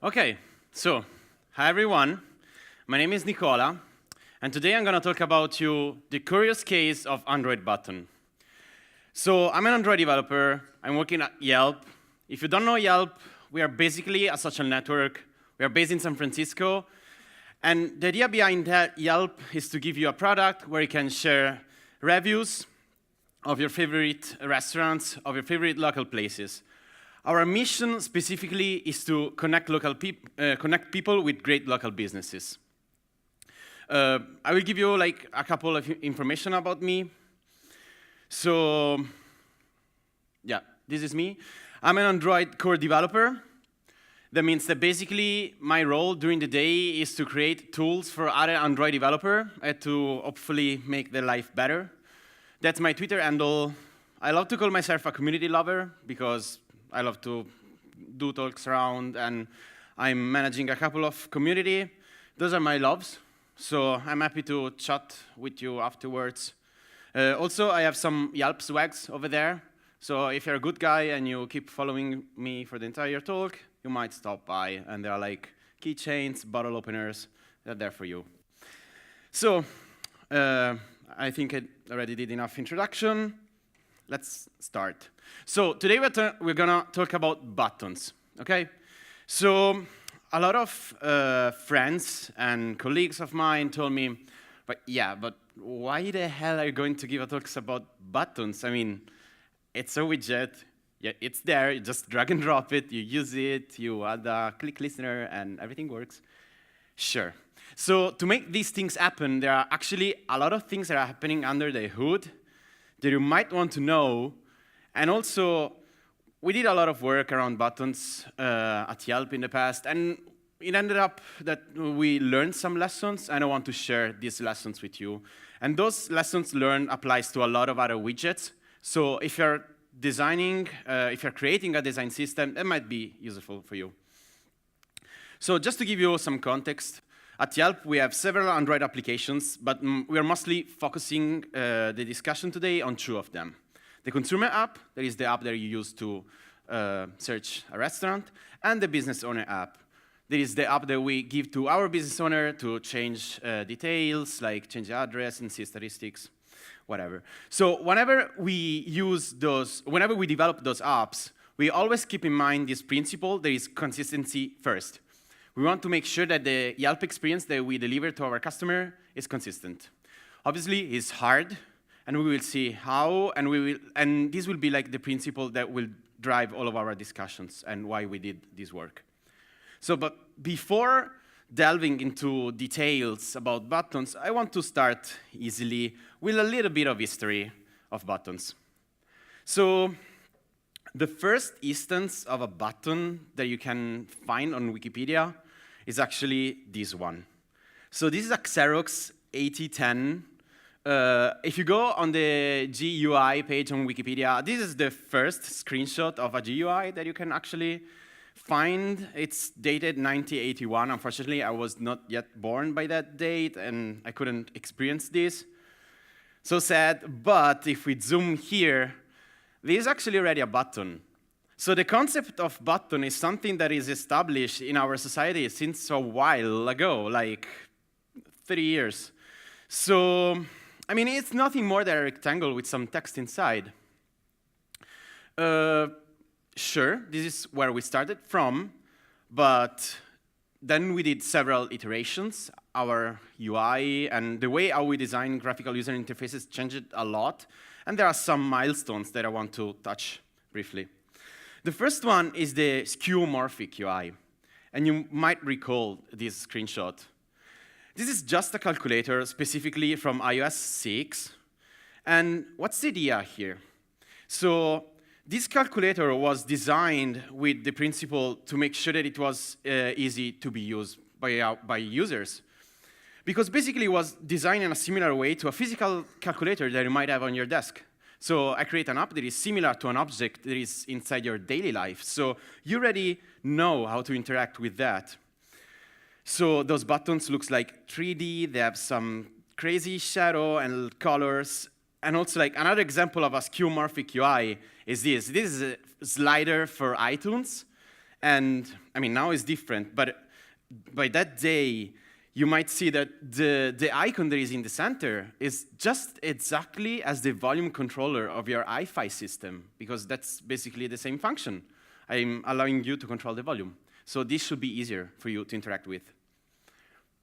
Okay, so hi everyone. My name is Nicola, and today I'm going to talk about the curious case of Android button. So I'm an Android developer. I'm working at Yelp. If you don't know Yelp, we are basically a social network. We are based in San Francisco, and the idea behind Yelp is to give you a product where you can share reviews of your favorite restaurants, of your favorite local places. Our mission specifically is to connect connect people with great local businesses. I will give you like a couple of information about me. So, yeah, this is me. I'm an Android core developer. That means that basically my role during the day is to create tools for other Android developers to hopefully make their life better. That's my Twitter handle. I love to call myself a community lover because I love to do talks around, and I'm managing a couple of community. Those are my loves, so I'm happy to chat with you afterwards. Also, I have some Yelp swags over there, so if you're a good guy and you keep following me for the entire talk, you might stop by, and there are like keychains, bottle openers, they're there for you. So, I think I already did enough introduction. Let's start. So today we're gonna talk about buttons, okay? So a lot of friends and colleagues of mine told me, but why the hell are you going to give a talks about buttons? I mean, it's a widget, yeah, it's there, you just drag and drop it, you use it, you add a click listener, and everything works. Sure. So to make these things happen, there are actually a lot of things that are happening under the hood that you might want to know. And also, we did a lot of work around buttons at Yelp in the past, and it ended up that we learned some lessons, and I want to share these lessons with you. And those lessons learned applies to a lot of other widgets. So if you're if you're creating a design system, that might be useful for you. So just to give you some context, at Yelp, we have several Android applications, but we are mostly focusing the discussion today on two of them. The consumer app, that is the app that you use to search a restaurant, and the business owner app. That is the app that we give to our business owner to change details, like change the address and see statistics, whatever. So whenever we develop those apps, we always keep in mind this principle, there is consistency first. We want to make sure that the Yelp experience that we deliver to our customer is consistent. Obviously, it's hard, and we will see how, and this will be like the principle that will drive all of our discussions and why we did this work. So, but before delving into details about buttons, I want to start easily with a little bit of history of buttons. So, the first instance of a button that you can find on Wikipedia is actually this one. So this is a Xerox 8010. If you go on the GUI page on Wikipedia, this is the first screenshot of a GUI that you can actually find. It's dated 1981. Unfortunately, I was not yet born by that date, and I couldn't experience this. So sad, but if we zoom here, there is actually already a button. So the concept of button is something that is established in our society since a while ago, like 30 years. So, I mean, it's nothing more than a rectangle with some text inside. Sure, this is where we started from, but then we did several iterations. Our UI and the way how we design graphical user interfaces changed a lot, and there are some milestones that I want to touch briefly. The first one is the Skeuomorphic UI, and you might recall this screenshot. This is just a calculator specifically from iOS 6, and what's the idea here? So this calculator was designed with the principle to make sure that it was easy to be used by users, because basically it was designed in a similar way to a physical calculator that you might have on your desk. So I create an app that is similar to an object that is inside your daily life. So you already know how to interact with that. So those buttons look like 3D. They have some crazy shadow and colors. And also, like another example of a skeuomorphic UI is this. This is a slider for iTunes. And I mean, now it's different, but by that day, you might see that the icon that is in the center is just exactly as the volume controller of your hi-fi system, because that's basically the same function. I'm allowing you to control the volume. So this should be easier for you to interact with.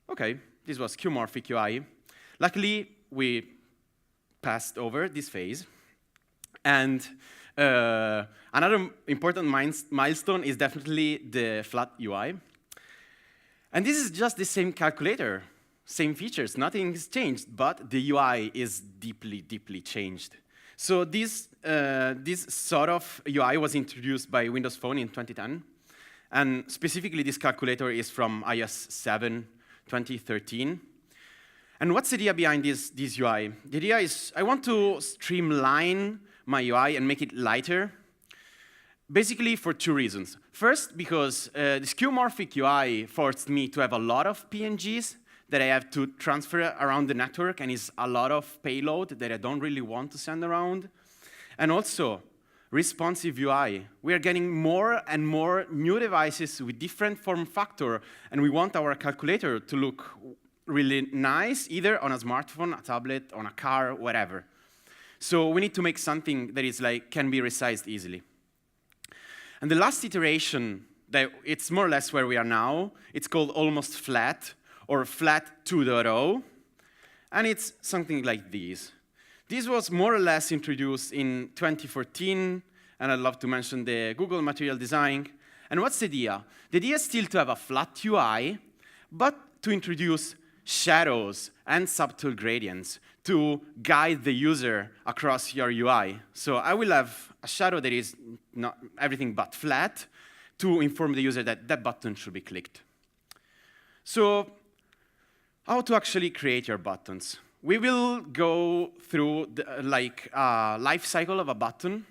OK, this was Skeuomorphic UI. Luckily, we passed over this phase. And another important milestone is definitely the flat UI. And this is just the same calculator, same features, nothing has changed, but the UI is deeply, deeply changed. So this sort of UI was introduced by Windows Phone in 2010. And specifically, this calculator is from iOS 7, 2013. And what's the idea behind this UI? The idea is I want to streamline my UI and make it lighter, basically for two reasons. First, because the Skeuomorphic UI forced me to have a lot of PNGs that I have to transfer around the network, and is a lot of payload that I don't really want to send around. And also, responsive UI. We are getting more and more new devices with different form factor, and we want our calculator to look really nice, either on a smartphone, a tablet, on a car, whatever. So we need to make something that is can be resized easily. And the last iteration, it's more or less where we are now. It's called almost flat, or flat 2.0. And it's something like this. This was more or less introduced in 2014, and I'd love to mention the Google material design. And what's the idea? The idea is still to have a flat UI, but to introduce shadows and subtle gradients to guide the user across your UI. So I will have a shadow that is not everything but flat to inform the user that that button should be clicked. So how to actually create your buttons? We will go through the life cycle of a button,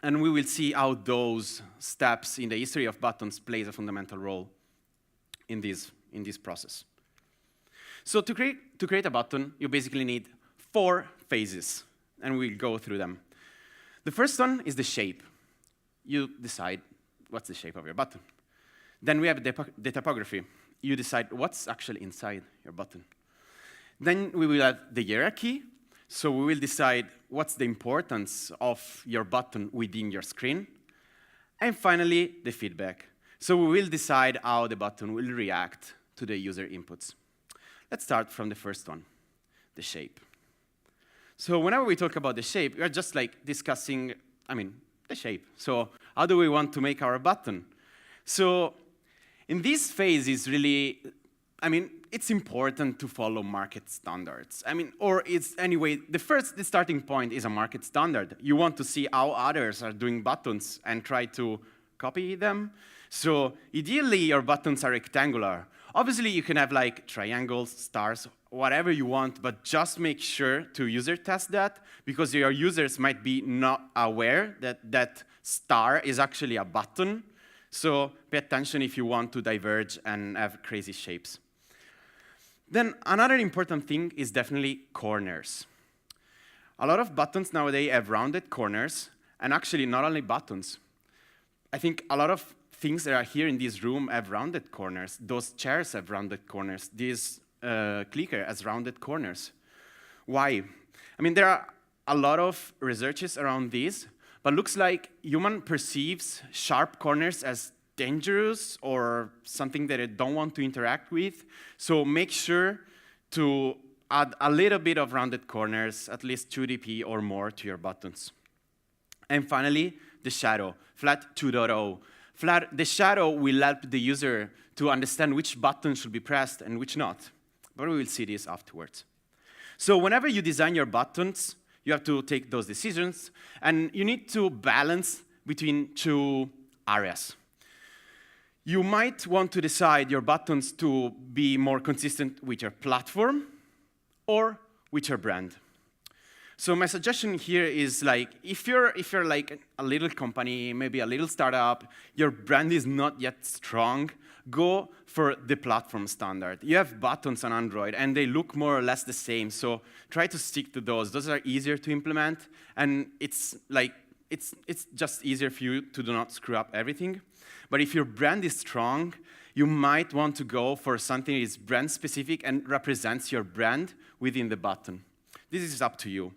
and we will see how those steps in the history of buttons plays a fundamental role in this process. So to create a button, you basically need 4 phases, and we'll go through them. The first one is the shape. You decide what's the shape of your button. Then we have the typography. You decide what's actually inside your button. Then we will have the hierarchy. So we will decide what's the importance of your button within your screen. And finally, the feedback. So we will decide how the button will react to the user inputs. Let's start from the first one, the shape. So whenever we talk about the shape, we are just discussing, the shape. So how do we want to make our button? So in this phase is really, it's important to follow market standards. Or it's anyway, the starting point is a market standard. You want to see how others are doing buttons and try to copy them. So ideally, your buttons are rectangular. Obviously, you can have triangles, stars, whatever you want, but just make sure to user test that, because your users might be not aware that that star is actually a button. So pay attention if you want to diverge and have crazy shapes. Then another important thing is definitely corners. A lot of buttons nowadays have rounded corners, and actually not only buttons. I think a lot of things that are here in this room have rounded corners. Those chairs have rounded corners. This clicker has rounded corners. Why? There are a lot of researches around this, but looks like human perceives sharp corners as dangerous or something that they don't want to interact with. So make sure to add a little bit of rounded corners, at least 2 dp or more, to your buttons. And finally, the shadow, flat 2.0. The shadow will help the user to understand which button should be pressed and which not. But we will see this afterwards. So whenever you design your buttons, you have to take those decisions, and you need to balance between 2 areas. You might want to decide your buttons to be more consistent with your platform or with your brand. So my suggestion here is if you're a little company, maybe a little startup, your brand is not yet strong, go for the platform standard. You have buttons on Android, and they look more or less the same. So try to stick to those. Those are easier to implement, and it's it's just easier for you to do not screw up everything. But if your brand is strong, you might want to go for something that is brand specific and represents your brand within the button. This is up to you.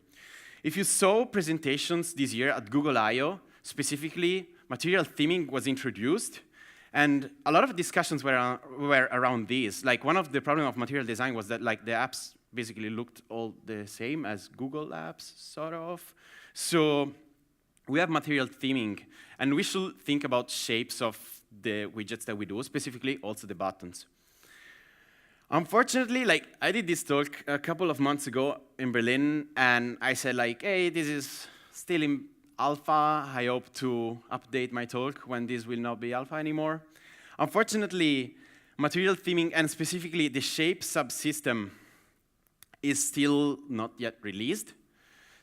If you saw presentations this year at Google I/O, specifically, material theming was introduced, and a lot of discussions were around these. Like, one of the problems of material design was that like the apps basically looked all the same as Google apps, sort of. So we have material theming, and we should think about shapes of the widgets that we do, specifically also the buttons. Unfortunately, like, I did this talk a couple of months ago in Berlin, and I said, like, hey, this is still in alpha. I hope to update my talk when this will not be alpha anymore. Unfortunately, material theming, and specifically the shape subsystem, is still not yet released.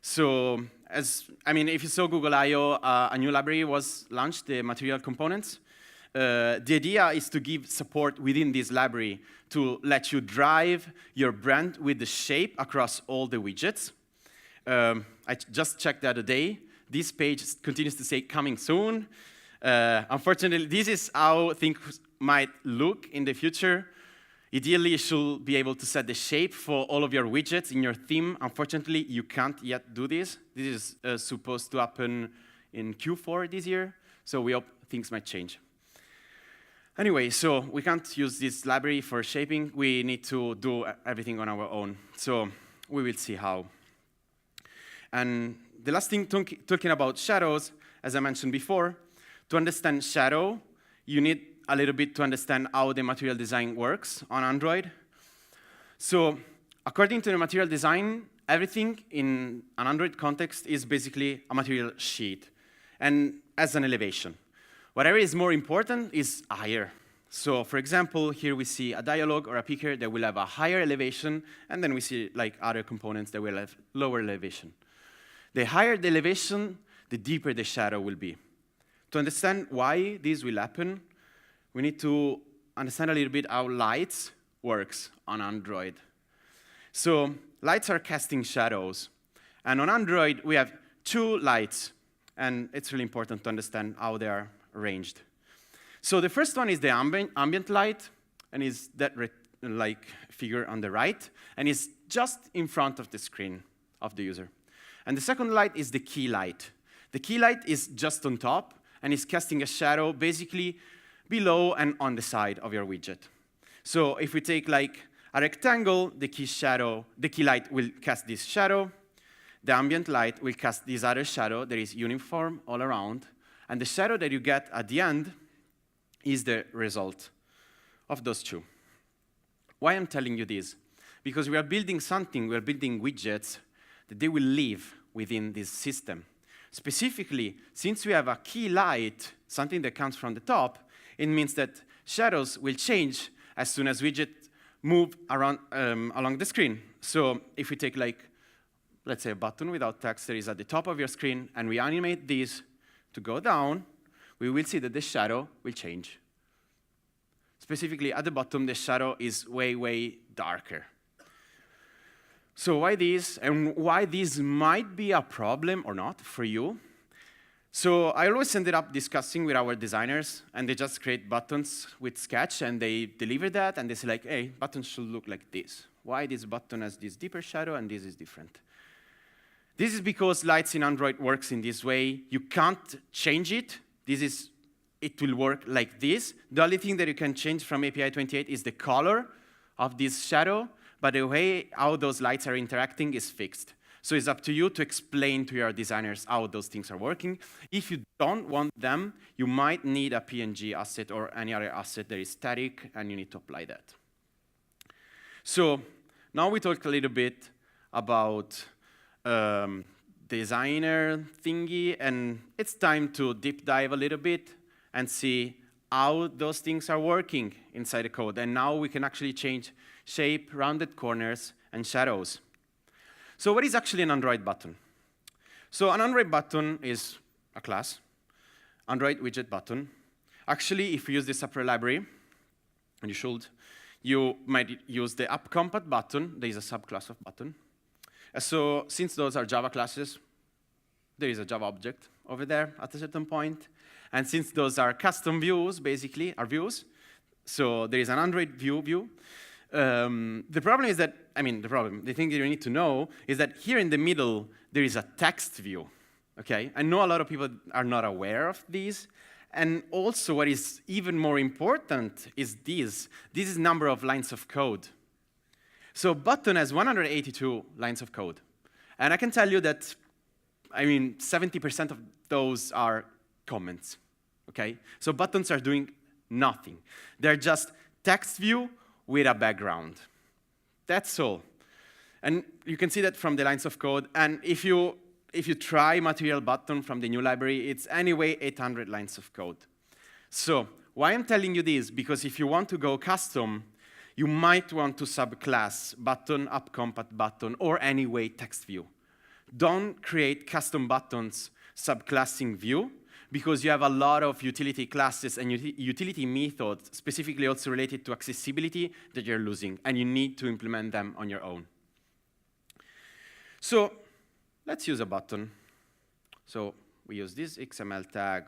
So, if you saw Google I/O, a new library was launched, the material components. The idea is to give support within this library to let you drive your brand with the shape across all the widgets. I just checked the other day. This page continues to say coming soon. Unfortunately, this is how things might look in the future. Ideally, you should be able to set the shape for all of your widgets in your theme. Unfortunately, you can't yet do this. This is supposed to happen in Q4 this year, so we hope things might change. Anyway, so we can't use this library for shaping. We need to do everything on our own. So we will see how. And the last thing, talking about shadows, as I mentioned before, to understand shadow, you need a little bit to understand how the material design works on Android. So according to the material design, everything in an Android context is basically a material sheet and as an elevation. Whatever is more important is higher. So for example, here we see a dialog or a picker that will have a higher elevation, and then we see like other components that will have lower elevation. The higher the elevation, the deeper the shadow will be. To understand why this will happen, we need to understand a little bit how lights works on Android. So lights are casting shadows. And on Android, we have two lights. And it's really important to understand how they are arranged. So the first one is the ambient light, and is that like figure on the right, and is just in front of the screen of the user. And the second light is the key light. The key light is just on top, and is casting a shadow basically below and on the side of your widget. So if we take like a rectangle, the key light will cast this shadow. The ambient light will cast this other shadow that is uniform all around. And the shadow that you get at the end is the result of those two. Why I'm telling you this? Because we are building something, we are building widgets that they will live within this system. Specifically, since we have a key light, something that comes from the top, it means that shadows will change as soon as widgets move around along the screen. So if we take like, let's say a button without text that is at the top of your screen, and we animate this to go down, we will see that the shadow will change. Specifically at the bottom, the shadow is way, way darker. So why this, and why this might be a problem or not for you? So I always ended up discussing with our designers, and they just create buttons with Sketch, and they deliver that, and they say like, hey, buttons should look like this. Why this button has this deeper shadow, and this is different? This is because lights in Android works in this way. You can't change it. It will work like this. The only thing that you can change from API 28 is the color of this shadow, but the way how those lights are interacting is fixed. So it's up to you to explain to your designers how those things are working. If you don't want them, you might need a PNG asset or any other asset that is static, and you need to apply that. So now we talked a little bit about designer thingy, and it's time to deep dive a little bit and see how those things are working inside the code. And now we can actually change shape, rounded corners, and shadows. So what is actually an Android button? So an Android button is a class, Android widget button. Actually, if you use the separate library, and you might use the app compat button. There is a subclass of button. So since those are Java classes, there is a Java object over there at a certain point. And since those are custom views, basically, are views, so there is an Android view. The problem is that, the thing that you need to know is that here in the middle, there is a text view, okay? I know a lot of people are not aware of these. And also what is even more important is this. This is number of lines of code. So button has 182 lines of code. And I can tell you that, 70% of those are comments, okay? So buttons are doing nothing. They're just text view with a background. That's all. And you can see that from the lines of code. And if you try material button from the new library, it's anyway 800 lines of code. So why I'm telling you this? Because if you want to go custom, you might want to subclass button, upcompat button, or anyway text view. Don't create custom buttons subclassing view, because you have a lot of utility classes and utility methods, specifically also related to accessibility, that you're losing, and you need to implement them on your own. So let's use a button. So we use this XML tag.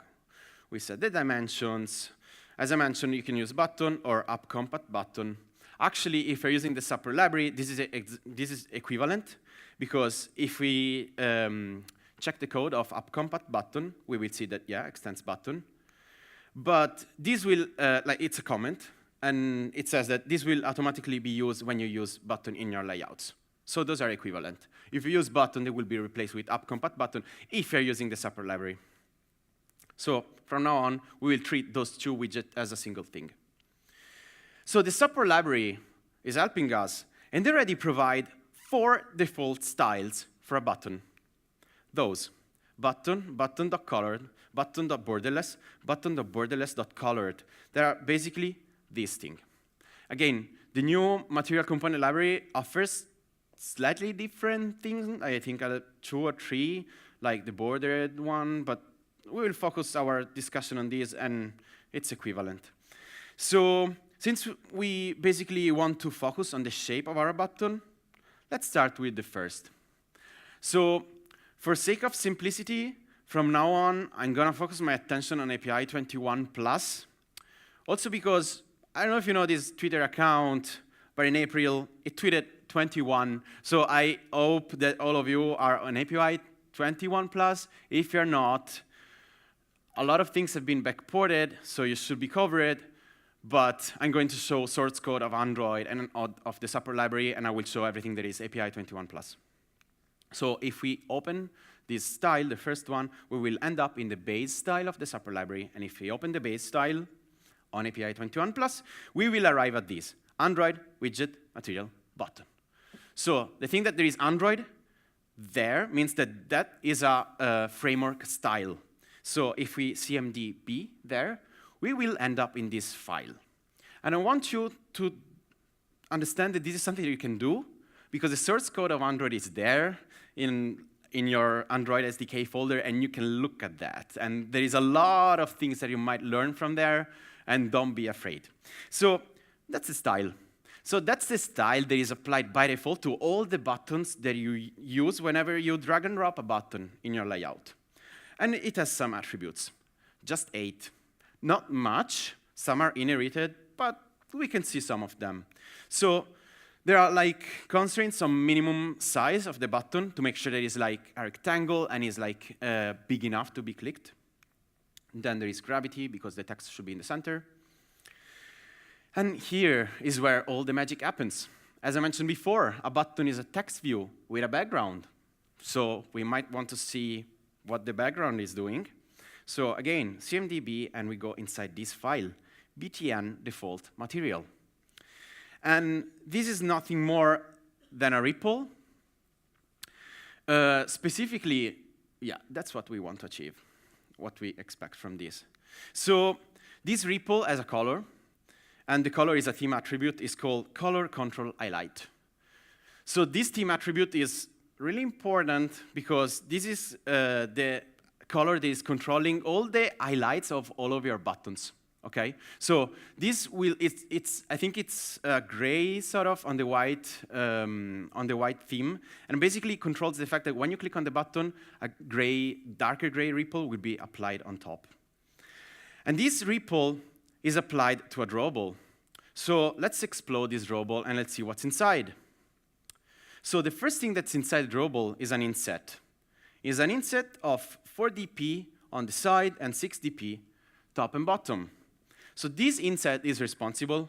We set the dimensions. As I mentioned, you can use button or upcompat button. Actually, if you're using the Supper library, this is equivalent, because if we check the code of upcompat button, we will see that, yeah, extends button. But this will, it's a comment, and it says that this will automatically be used when you use button in your layouts. So those are equivalent. If you use button, they will be replaced with upcompat button if you're using the Supper library. So from now on, we will treat those two widgets as a single thing. So the Supper library is helping us, and they already provide 4 default styles for a button. Those: button, button.colored, button.borderless, button.borderless.colored. They are basically this thing. Again, the new material component library offers slightly different things. I think 2 or 3, like the bordered one, but we will focus our discussion on this, and it's equivalent. So since we basically want to focus on the shape of our button, let's start with the first. So for sake of simplicity, from now on, I'm going to focus my attention on API 21+. Also because, I don't know if you know this Twitter account, but in April, it tweeted 21. So I hope that all of you are on API 21+. If you're not, a lot of things have been backported, so you should be covered. But I'm going to show source code of Android and of the Supper library, and I will show everything that is API 21+. So if we open this style, the first one, we will end up in the base style of the Supper library. And if we open the base style on API 21+, we will arrive at this: Android, widget, material, button. So the thing that there is Android there means that that is a framework style. So if we cmd_b there, we will end up in this file. And I want you to understand that this is something that you can do, because the source code of Android is there in your Android SDK folder, and you can look at that. And there is a lot of things that you might learn from there, and don't be afraid. So that's the style. So that's the style that is applied by default to all the buttons that you use whenever you drag and drop a button in your layout. And it has some attributes, just 8. Not much. Some are inherited, but we can see some of them. So there are like constraints on minimum size of the button to make sure that it's like a rectangle and is like big enough to be clicked. Then there is gravity, because the text should be in the center. And here is where all the magic happens. As I mentioned before, a button is a text view with a background. So we might want to see what the background is doing. So again, cmd_b, and we go inside this file, btn default material. And this is nothing more than a REPL. Specifically, yeah, that's what we want to achieve, what we expect from this. So this REPL has a color, and the color is a theme attribute. It's called color control highlight. So this theme attribute is really important because this is the color that is controlling all the highlights of all of your buttons. Okay, so this will I think it's gray sort of on the white theme, and basically controls the fact that when you click on the button, a darker gray ripple will be applied on top. And this ripple is applied to a drawable. So let's explode this drawable and let's see what's inside. So the first thing that's inside the drawable is an inset. It's an inset of 4 dp on the side and 6 dp top and bottom. So this inset is responsible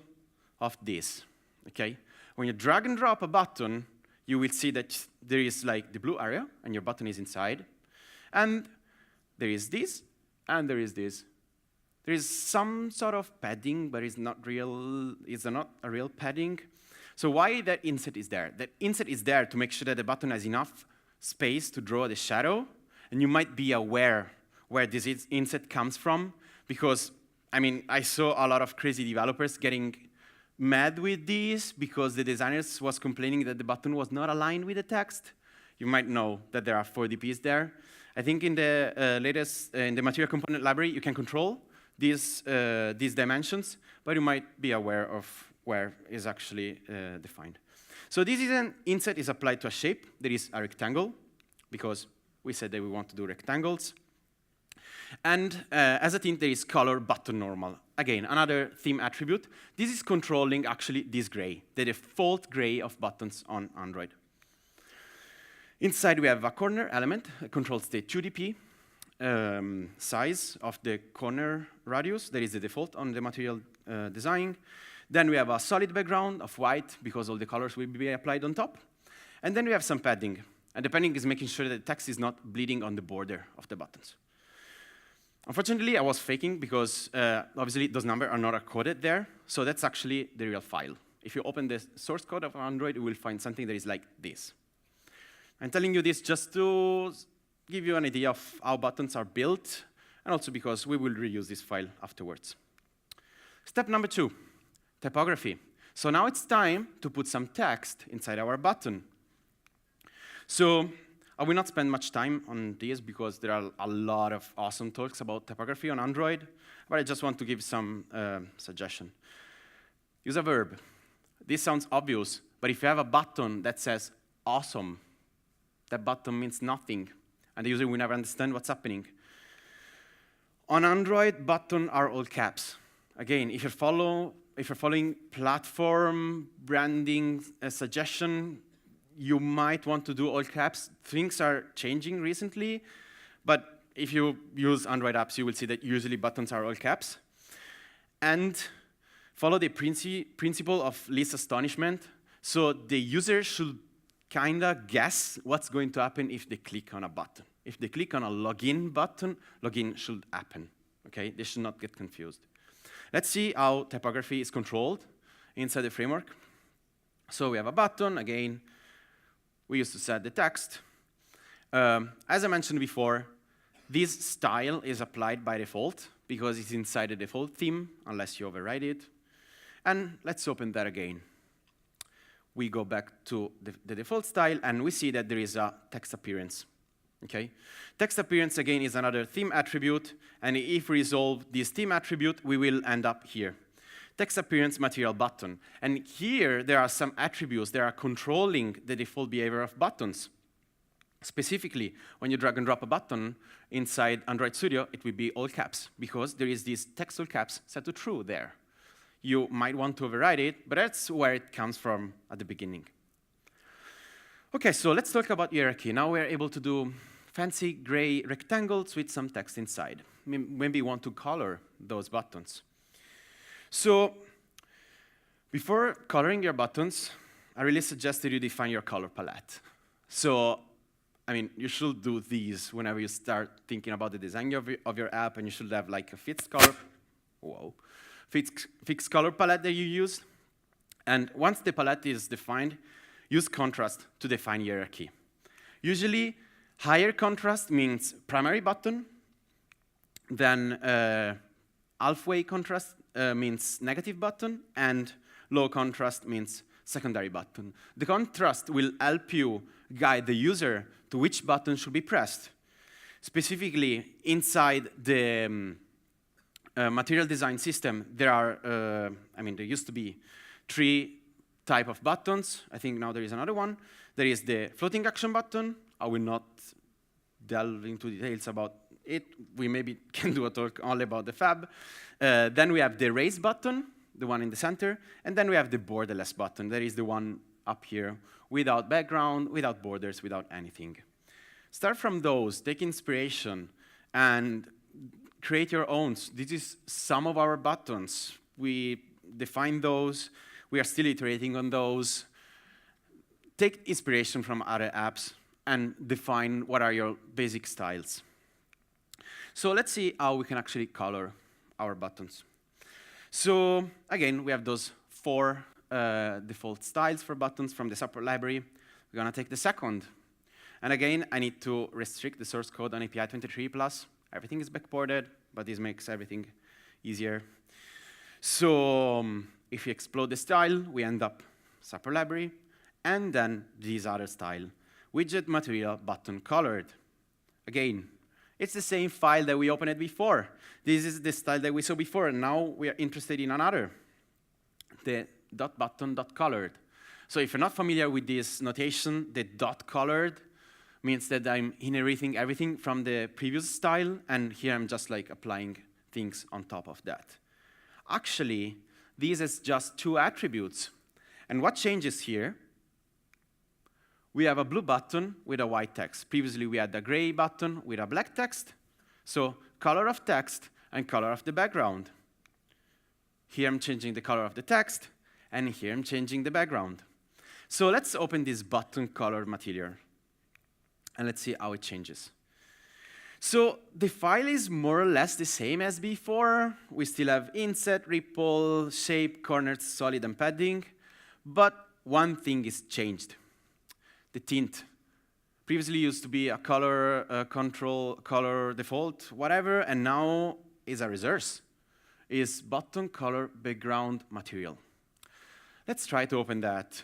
of this, okay? When you drag and drop a button, you will see that there is like the blue area, and your button is inside. And there is this, and there is this. There is some sort of padding, but it's not a real padding. So why that inset is there? That inset is there to make sure that the button has enough space to draw the shadow, and you might be aware where this inset comes from, because I mean, I saw a lot of crazy developers getting mad with this because the designers was complaining that the button was not aligned with the text. You might know that there are 4 dps there. I think in the in the material component library, you can control these dimensions, but you might be aware of where is actually defined. So this is an inset is applied to a shape. There is a rectangle, because we said that we want to do rectangles. And as a theme, there is color button normal. Again, another theme attribute. This is controlling actually this gray, the default gray of buttons on Android. Inside, we have a corner element that controls the 2 dp size of the corner radius. That is the default on the material design. Then we have a solid background of white, because all the colors will be applied on top. And then we have some padding. And the padding is making sure that the text is not bleeding on the border of the buttons. Unfortunately, I was faking because obviously those numbers are not coded there. So that's actually the real file. If you open the source code of Android, you will find something that is like this. I'm telling you this just to give you an idea of how buttons are built, and also because we will reuse this file afterwards. Step number 2, typography. So now it's time to put some text inside our button. So I will not spend much time on this because there are a lot of awesome talks about typography on Android, but I just want to give some suggestion. Use a verb. This sounds obvious, but if you have a button that says awesome, that button means nothing, and the user will never understand what's happening. On Android, buttons are all caps. Again, if you're following platform branding suggestion, you might want to do all caps. Things are changing recently, but if you use Android apps, you will see that usually buttons are all caps. And follow the principle of least astonishment. So the user should kind of guess what's going to happen if they click on a button. If they click on a login button, login should happen. Okay, they should not get confused. Let's see how typography is controlled inside the framework. So we have a button, again. We used to set the text. As I mentioned before, this style is applied by default because it's inside the default theme, unless you override it. And let's open that again. We go back to the default style, and we see that there is a text appearance. Okay? Text appearance, again, is another theme attribute, and if we resolve this theme attribute, we will end up here. Text appearance material button. And here, there are some attributes that are controlling the default behavior of buttons. Specifically, when you drag and drop a button inside Android Studio, it will be all caps, because there is this text all caps set to true there. You might want to override it, but that's where it comes from at the beginning. Okay, so let's talk about hierarchy. Now we're able to do fancy gray rectangles with some text inside. Maybe you want to color those buttons. So before coloring your buttons, I really suggest that you define your color palette. So, I mean, you should do these whenever you start thinking about the design of your app, and you should have like a fixed color palette that you use. And once the palette is defined, use contrast to define hierarchy. Usually, higher contrast means primary button, then halfway contrast means negative button, and low contrast means secondary button. The contrast will help you guide the user to which button should be pressed. Specifically, inside the material design system, there are, there used to be 3 type of buttons. I think now there is another one. There is the floating action button. I will not delve into details about it. We maybe can do a talk only about the fab. Then we have the raise button, the one in the center. And then we have the borderless button. That is the one up here, without background, without borders, without anything. Start from those, take inspiration, and create your own. This is some of our buttons. We define those. We are still iterating on those. Take inspiration from other apps and define what are your basic styles. So let's see how we can actually color our buttons. So again, we have those 4 default styles for buttons from the support library. We're going to take the second. And again, I need to restrict the source code on API 23+. Everything is backported, but this makes everything easier. So if we explode the style, we end up support library, and then this other style, widget material button colored. Again, it's the same file that we opened before. This is the style that we saw before, and now we are interested in another, the .button.colored. So if you're not familiar with this notation, the .colored means that I'm inheriting everything from the previous style, and here I'm just like applying things on top of that. Actually, this is just 2 attributes. And what changes here? We have a blue button with a white text. Previously, we had a gray button with a black text. So color of text and color of the background. Here I'm changing the color of the text, and here I'm changing the background. So let's open this button color material, and let's see how it changes. So the file is more or less the same as before. We still have inset, ripple, shape, corners, solid, and padding. But one thing is changed. The tint. Previously used to be a color control, color default, whatever, and now is a resource. Is button color background material. Let's try to open that.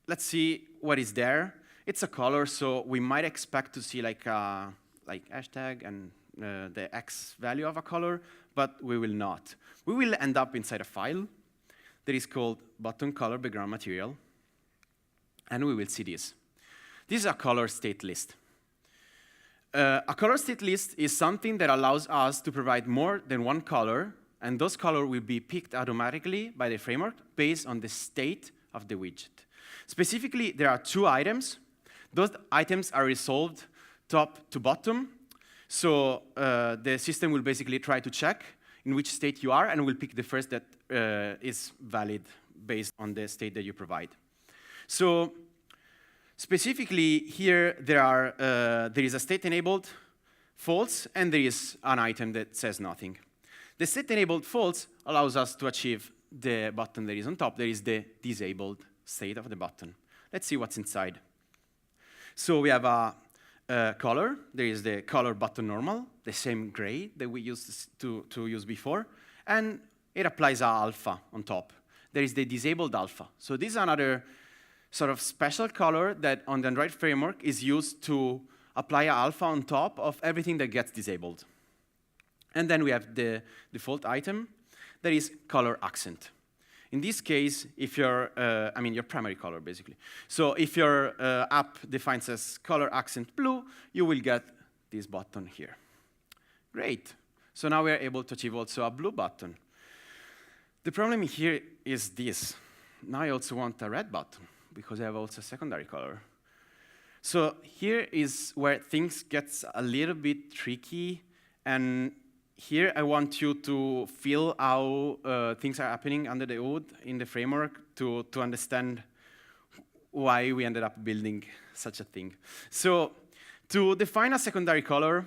Let's see what is there. It's a color, so we might expect to see like hashtag and the X value of a color, but we will not. We will end up inside a file that is called button color background material, and we will see this. This is a color state list. A color state list is something that allows us to provide more than one color, and those colors will be picked automatically by the framework based on the state of the widget. Specifically, there are 2 items. Those items are resolved top to bottom. So the system will basically try to check in which state you are, and will pick the first that is valid based on the state that you provide. So specifically here, there is a state-enabled false, and there is an item that says nothing. The state-enabled false allows us to achieve the button that is on top. There is the disabled state of the button. Let's see what's inside. So we have a color. There is the color button normal, the same gray that we used to use before, and it applies a alpha on top. There is the disabled alpha. So this is another sort of special color that on the Android framework is used to apply an alpha on top of everything that gets disabled. And then we have the default item that is color accent. In this case, if your primary color, basically. So if your app defines as color accent blue, you will get this button here. Great. So now we are able to achieve also a blue button. The problem here is this. Now I also want a red button, because I have also a secondary color. So here is where things get a little bit tricky, and here I want you to feel how things are happening under the hood in the framework to understand why we ended up building such a thing. So to define a secondary color,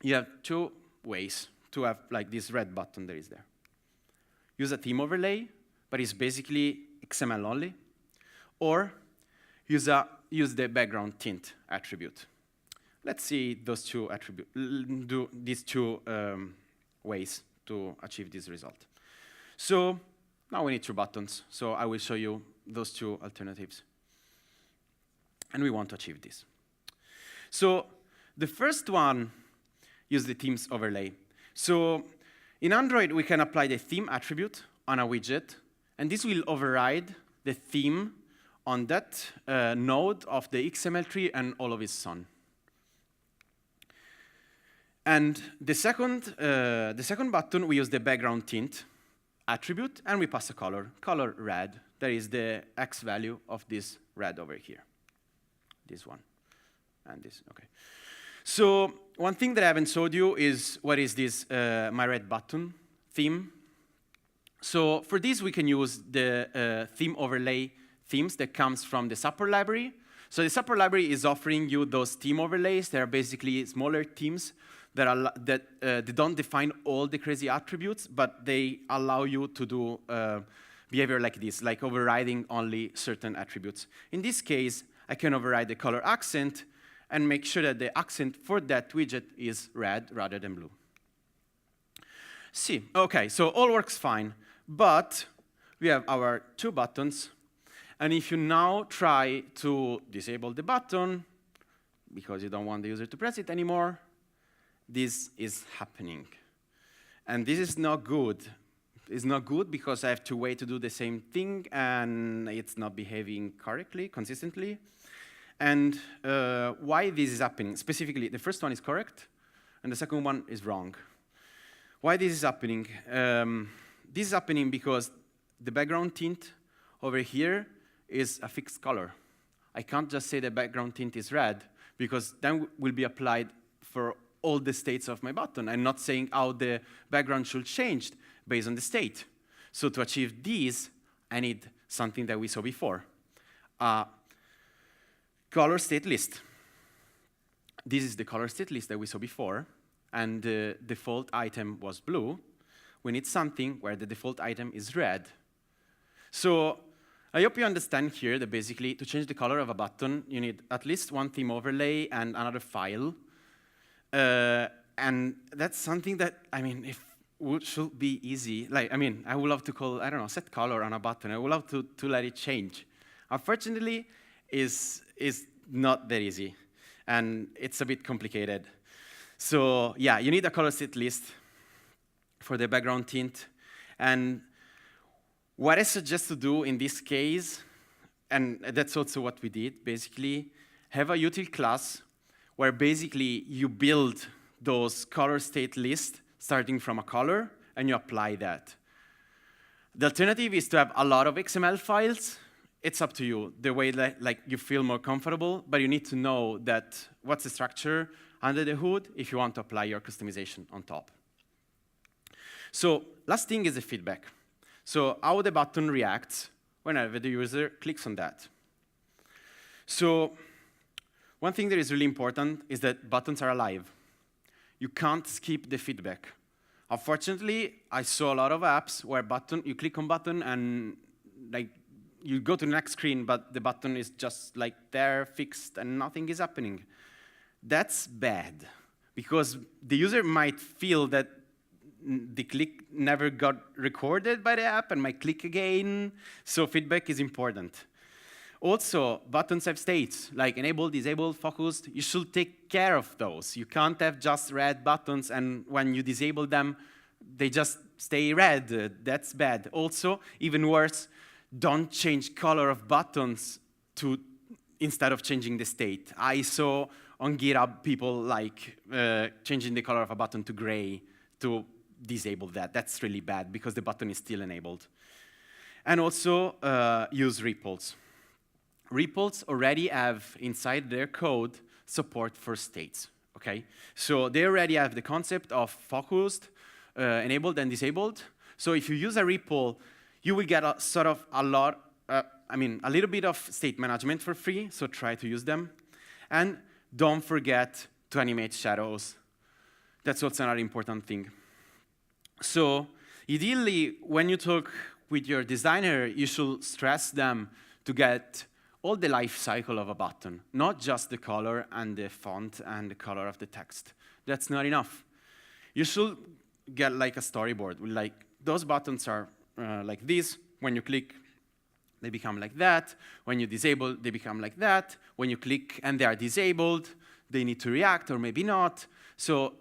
you have 2 ways to have like this red button that is there. Use a theme overlay, but it's basically XML only, or use the background tint attribute. Let's see those 2 attributes, do these 2 ways to achieve this result. So now we need 2 buttons. So I will show you those 2 alternatives. And we want to achieve this. So the first one, use the themes overlay. So in Android, we can apply the theme attribute on a widget, and this will override the theme on that node of the XML tree and all of its son. And the second button, we use the background tint attribute, and we pass a color red. That is the X value of this red over here. This one, and this, okay. So one thing that I haven't showed you is what is this my red button theme. So for this, we can use the theme overlay themes that comes from the support library. So the support library is offering you those theme overlays. They are basically smaller themes that they don't define all the crazy attributes, but they allow you to do behavior like this, like overriding only certain attributes. In this case, I can override the color accent and make sure that the accent for that widget is red rather than blue. See, okay, so all works fine, but we have our two buttons, and if you now try to disable the button, because you don't want the user to press it anymore, this is happening. And this is not good. It's not good because I have to wait to do the same thing, and it's not behaving correctly, consistently. And why this is happening? Specifically, the first one is correct, and the second one is wrong. Why this is happening? This is happening because the background tint over here is a fixed color. I can't just say the background tint is red, because then will be applied for all the states of my button. I'm not saying how the background should change based on the state. So to achieve these, I need something that we saw before. Color state list. This is the color state list that we saw before, and the default item was blue. We need something where the default item is red. So I hope you understand here that basically to change the color of a button, you need at least one theme overlay and another file. And that's something that, I mean, should be easy. Like, I mean, I would love to call, I don't know, set color on a button. I would love to let it change. Unfortunately, is not that easy, and it's a bit complicated. So yeah, you need a color state list for the background tint. And what I suggest to do in this case, and that's also what we did, basically, have a util class where basically you build those color state lists starting from a color, and you apply that. The alternative is to have a lot of XML files. It's up to you, the way that like you feel more comfortable, but you need to know that what's the structure under the hood if you want to apply your customization on top. So last thing is the feedback. So how the button reacts whenever the user clicks on that. So one thing that is really important is that buttons are alive. You can't skip the feedback. Unfortunately, I saw a lot of apps where you click on button and like you go to the next screen, but the button is just like there, fixed, and nothing is happening. That's bad, because the user might feel that the click never got recorded by the app and might click again, so feedback is important. Also, buttons have states, like enabled, disabled, focused. You should take care of those. You can't have just red buttons, and when you disable them, they just stay red. That's bad. Also, even worse, don't change color of buttons instead of changing the state. I saw on GitHub people like changing the color of a button to gray to disable that. That's really bad because the button is still enabled. And also use repls. Repls already have inside their code support for states. Okay, so they already have the concept of focused, enabled, and disabled. So if you use a REPL, you will get a little bit of state management for free, so try to use them. And don't forget to animate shadows. That's also another important thing. So ideally, when you talk with your designer, you should stress them to get all the life cycle of a button, not just the color and the font and the color of the text. That's not enough. You should get like a storyboard with like, those buttons are like this. When you click, they become like that. When you disable, they become like that. When you click and they are disabled, they need to react or maybe not. So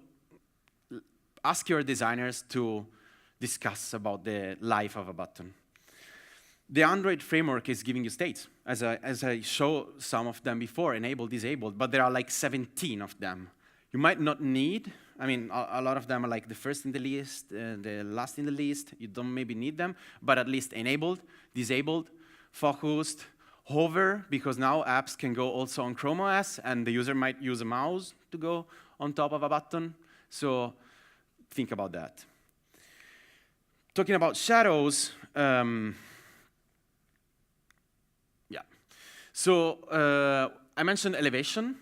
ask your designers to discuss about the life of a button. The Android framework is giving you states, as I showed some of them before, enabled, disabled, but there are like 17 of them. You might not need, I mean, a lot of them are like the first in the list, the last in the list. You don't maybe need them, but at least enabled, disabled, focused, hover, because now apps can go also on Chrome OS, and the user might use a mouse to go on top of a button. So think about that. Talking about shadows, So I mentioned elevation.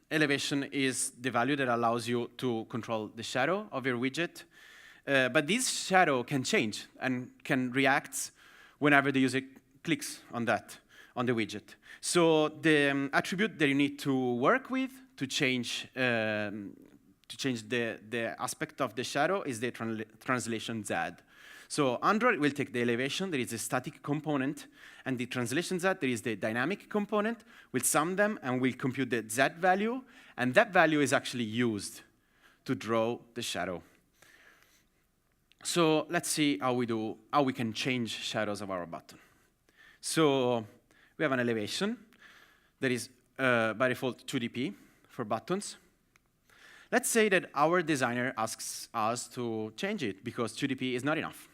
Elevation is the value that allows you to control the shadow of your widget. But this shadow can change and can react whenever the user clicks on that, on the widget. So the attribute that you need to work with to change the aspect of the shadow is the translation Z. So Android will take the elevation, that is a static component, and the translation Z, that is the dynamic component, will sum them and will compute the Z value, and that value is actually used to draw the shadow. So let's see how we can change shadows of our button. So we have an elevation that is by default 2dp for buttons. Let's say that our designer asks us to change it because 2dp is not enough.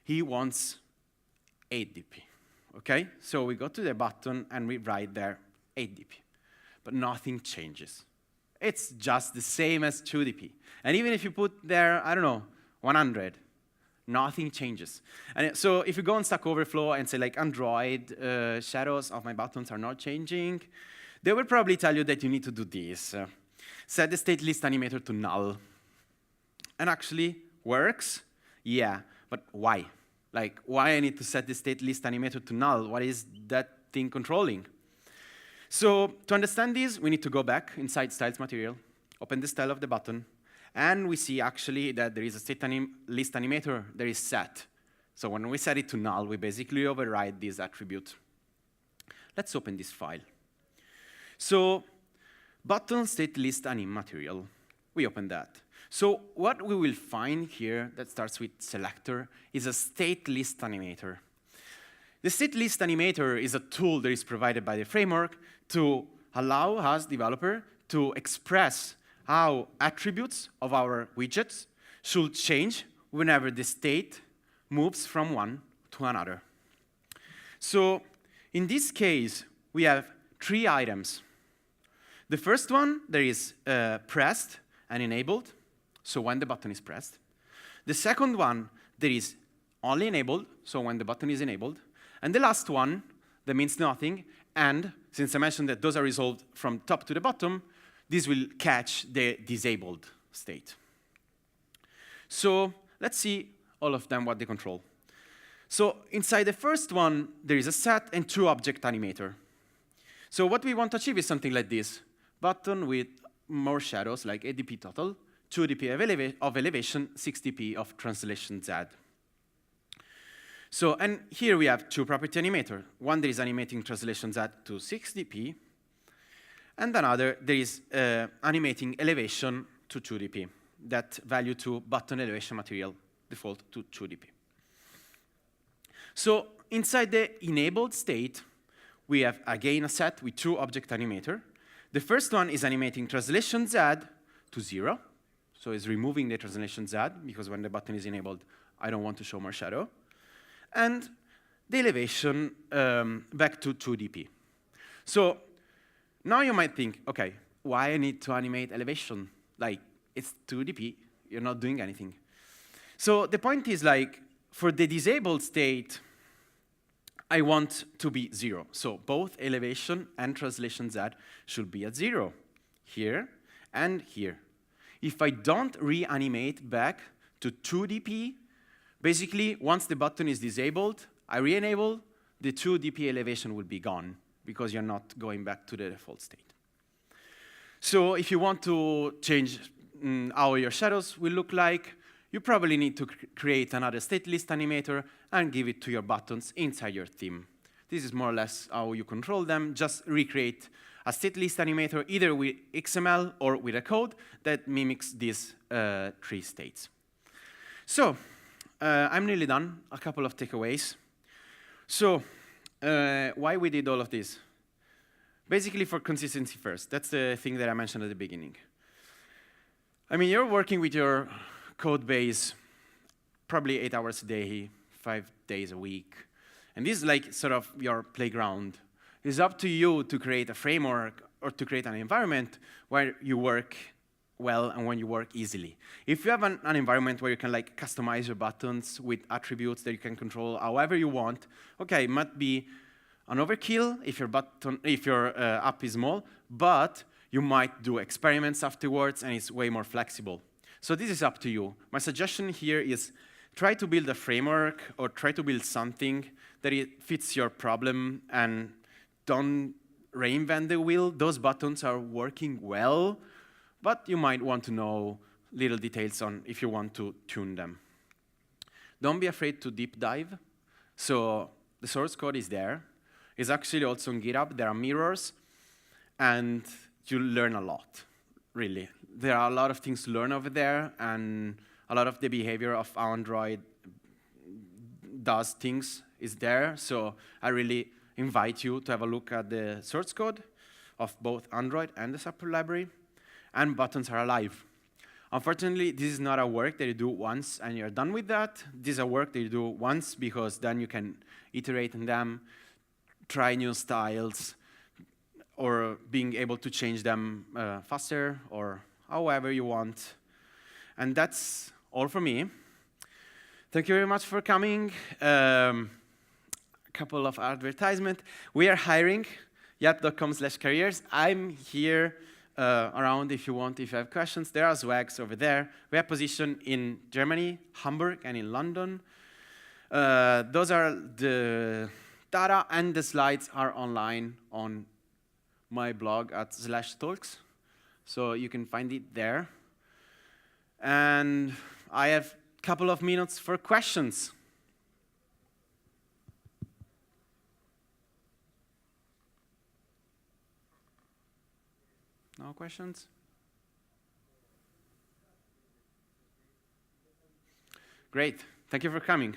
He wants 8dp, okay? So we go to the button and we write there 8dp, but nothing changes. It's just the same as 2dp. And even if you put there, I don't know, 100, nothing changes. And so if you go on Stack Overflow and say like Android shadows of my buttons are not changing, they will probably tell you that you need to do this. Set the state list animator to null. And actually works, yeah, but why? Like, why I need to set the state list animator to null? What is that thing controlling? So to understand this, we need to go back inside styles material, open the style of the button, and we see actually that there is a state list animator that is set. So when we set it to null, we basically override this attribute. Let's open this file. So button state list anim material, we open that. So what we will find here that starts with selector is a state list animator. The state list animator is a tool that is provided by the framework to allow us, developer, to express how attributes of our widgets should change whenever the state moves from one to another. So in this case, we have 3 items. The first one, there is pressed and enabled, so when the button is pressed. The second one, there is only enabled, so when the button is enabled. And the last one, that means nothing, and since I mentioned that those are resolved from top to the bottom, this will catch the disabled state. So let's see all of them, what they control. So inside the first one, there is a set and 2 object animator. So what we want to achieve is something like this. Button with more shadows, like 8dp total, 2dp of elevation, 6dp of translation Z. So, and here we have 2 property animator. One that is animating translation Z to 6dp, and another that is animating elevation to 2dp. That value to button elevation material default to 2dp. So inside the enabled state, we have again a set with 2 object animator. The first one is animating translation Z to 0. So it's removing the translation Z, because when the button is enabled, I don't want to show more shadow. And the elevation back to 2dp. So now you might think, okay, why I need to animate elevation? Like, it's 2dp, you're not doing anything. So the point is, like, for the disabled state, I want to be 0. So both elevation and translation Z should be at 0, here and here. If I don't reanimate back to 2dp, basically, once the button is disabled, I re-enable, the 2dp elevation will be gone, because you're not going back to the default state. So if you want to change how your shadows will look like, you probably need to create another state list animator and give it to your buttons inside your theme. This is more or less how you control them. Just recreate a state list animator either with XML or with a code that mimics these 3 states. So I'm nearly done. A couple of takeaways. So why we did all of this? Basically for consistency first. That's the thing that I mentioned at the beginning. I mean, you're working with your code base probably 8 hours a day, 5 days a week. And this is like sort of your playground. It's up to you to create a framework or to create an environment where you work well and when you work easily. If you have an environment where you can like customize your buttons with attributes that you can control however you want, okay, it might be an overkill if your app is small, but you might do experiments afterwards and it's way more flexible. So this is up to you. My suggestion here is try to build a framework or try to build something that it fits your problem and don't reinvent the wheel. Those buttons are working well, but you might want to know little details on if you want to tune them. Don't be afraid to deep dive. So the source code is there. It's actually also on GitHub. There are mirrors, and you learn a lot, really. There are a lot of things to learn over there, and a lot of the behavior of how Android does things is there. So I really invite you to have a look at the source code of both Android and the support library. And buttons are alive. Unfortunately, this is not a work that you do once and you're done with that. This is a work that you do once because then you can iterate on them, try new styles, or being able to change them faster or however you want. And that's all from me. Thank you very much for coming. A couple of advertisements. We are hiring, yelp.com/careers. I'm here around if you have questions. There are swags over there. We have position in Germany, Hamburg, and in London. Those are the data, and the slides are online on my blog at /talks. So you can find it there. And I have a couple of minutes for questions. No questions? Great. Thank you for coming.